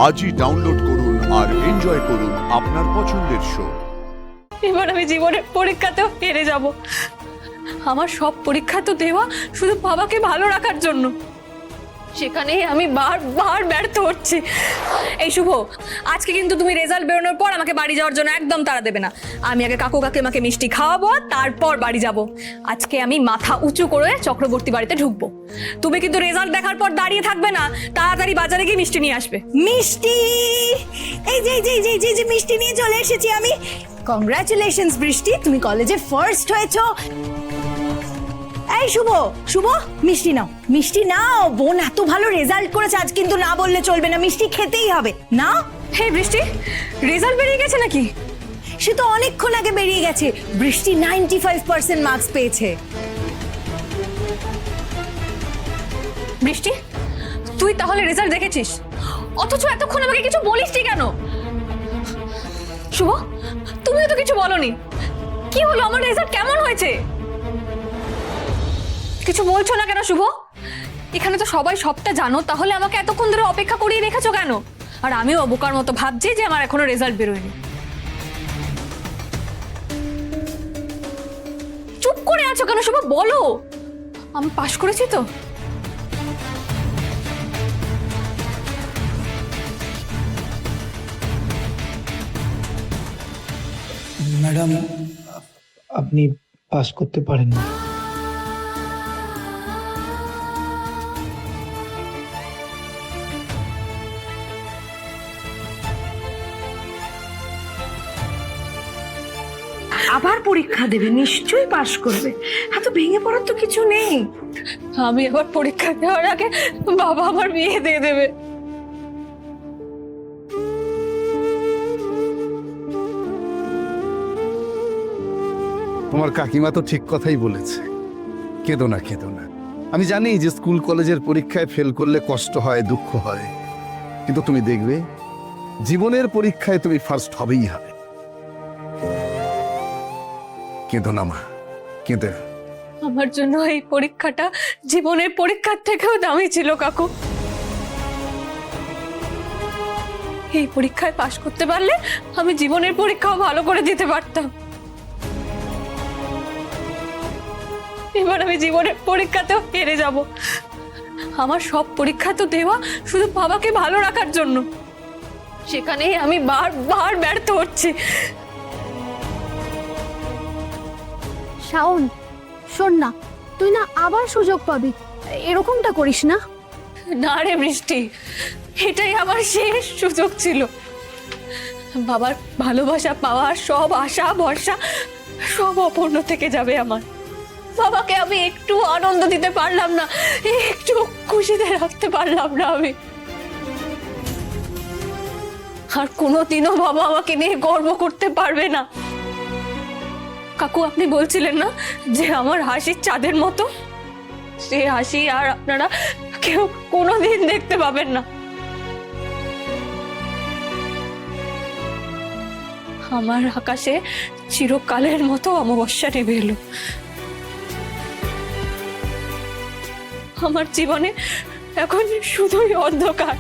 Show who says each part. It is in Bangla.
Speaker 1: আজই ডাউনলোড করুন আর এনজয় করুন আপনার পছন্দের শো।
Speaker 2: এবার আমি জীবনের পরীক্ষাতেও হেরে যাব। আমার সব পরীক্ষা তো দেওয়া শুধু বাবাকে ভালো রাখার জন্য, সেখানেই আমি বারবার ব্যর্থ হচ্ছি। এই শুভ, আজকে কিন্তু তুমি রেজাল্ট বেরোনোর পর আমাকে বাড়ি যাওয়ার জন্য একদম তাড়া দেবে না। আমি আগে কাকু কাকিমাকে মিষ্টি খাওয়াবো, তারপর বাড়ি যাব। আজকে আমি মাথা উঁচু করে চক্রবর্তী বাড়িতে ঢুকবো। তুমি কিন্তু রেজাল্ট দেখার পর দাঁড়িয়ে থাকবে না, তাড়াতাড়ি বাজারে গিয়ে মিষ্টি নিয়ে আসবে।
Speaker 3: মিষ্টি, এই যে যে যে যে যে মিষ্টি নিয়ে চলে এসেছি আমি। কংগ্রাচুলেশনস বৃষ্টি, তুমি কলেজে ফার্স্ট হয়েছো। এই শুভ, শুভ মিষ্টি নাও, মিষ্টি নাও। বোন এত ভালো রেজাল্ট করেছে, আজ কিন্তু না বললে চলবে না, মিষ্টি খেতেই হবে। নাও।
Speaker 2: হে বৃষ্টি, রেজাল্ট বেরিয়ে গেছে নাকি?
Speaker 3: সে তো অনেকক্ষণ আগে বেরিয়ে গেছে। বৃষ্টি 95% মার্কস পেয়েছে।
Speaker 2: বৃষ্টি, তুই তাহলে রেজাল্ট দেখেছিস, অথচ এতক্ষণ আমাকে কিছু বলিসনি কেন? শুভ, তুমিও তো কিছু বলনি। কি হলো, আমার রেজাল্ট কেমন হয়েছে? কিছু বলছো না কেন শুভ? এখানে তো সবাই সবটা জানো, তাহলে আমাকে এতক্ষণ ধরে অপেক্ষা করিয়ে রেখেছো কেন? আর আমিও অবোকার মতো ভাবছি যে আমার এখনো রেজাল্ট বেরোয়নি। চুপ করে আছো কেন শুভ? বলো, আমি পাশ করেছি তো?
Speaker 4: ম্যাডাম, আপনি পাস করতে পারেন না।
Speaker 3: আবার পরীক্ষা দেবে, নিশ্চয়ই পাশ করবে। এত ভেঙে পড়ার তো কিছু নেই।
Speaker 2: আমি আবার পরীক্ষা দেওয়ার আগে বাবা আমার বিয়ে দিয়ে দেবে।
Speaker 5: তোমার কাকিমা তো ঠিক কথাই বলেছে, কেঁদো না কেঁদো না। আমি জানি যে স্কুল কলেজের পরীক্ষায় ফেল করলে কষ্ট হয়, দুঃখ হয়, কিন্তু তুমি দেখবে জীবনের পরীক্ষায় তুমি ফার্স্ট হবেই হবে। কেঁদো না মা, কেঁদো।
Speaker 2: আমার জন্য এই পরীক্ষাটা জীবনের পরীক্ষার থেকেও দামি ছিল কাকু। এই পরীক্ষায় পাশ করতে পারলে আমি জীবনের পরীক্ষাও ভালো করে দিতে পারতাম। এবার আমি জীবনের পরীক্ষাতেও হেরে যাব। আমার সব পরীক্ষা তো দেওয়া শুধু বাবাকে ভালো রাখার জন্য, সেখানেই আমি বারবার ব্যর্থ হচ্ছি।
Speaker 6: শাওন, শোন না, তুই না আবার সুযোগ পাবি, এরকমটা করিস না।
Speaker 2: না রে বৃষ্টি, এটাই আমার শেষ সুযোগ ছিল। বাবার ভালোবাসা পাওয়ার সব আশা ভরসা সব অপূর্ণ থেকে যাবে আমার। বাবাকে আমি একটু আনন্দ দিতে পারলাম না, একটু খুশিতে রাখতে পারলাম না আমি। আর কোনোদিনও বাবা আমাকে নিয়ে গর্ব করতে পারবে না। কাকু, আপনি বলছিলেন না যে আমার হাসি চাঁদের মতো? সে হাসি আর আপনারা কেউ কোনোদিন দেখতে পাবেন না। আমার আকাশে চিরকালের মতো অমাবস্যা নেমে এলো। আমার জীবনে এখন শুধুই অন্ধকার।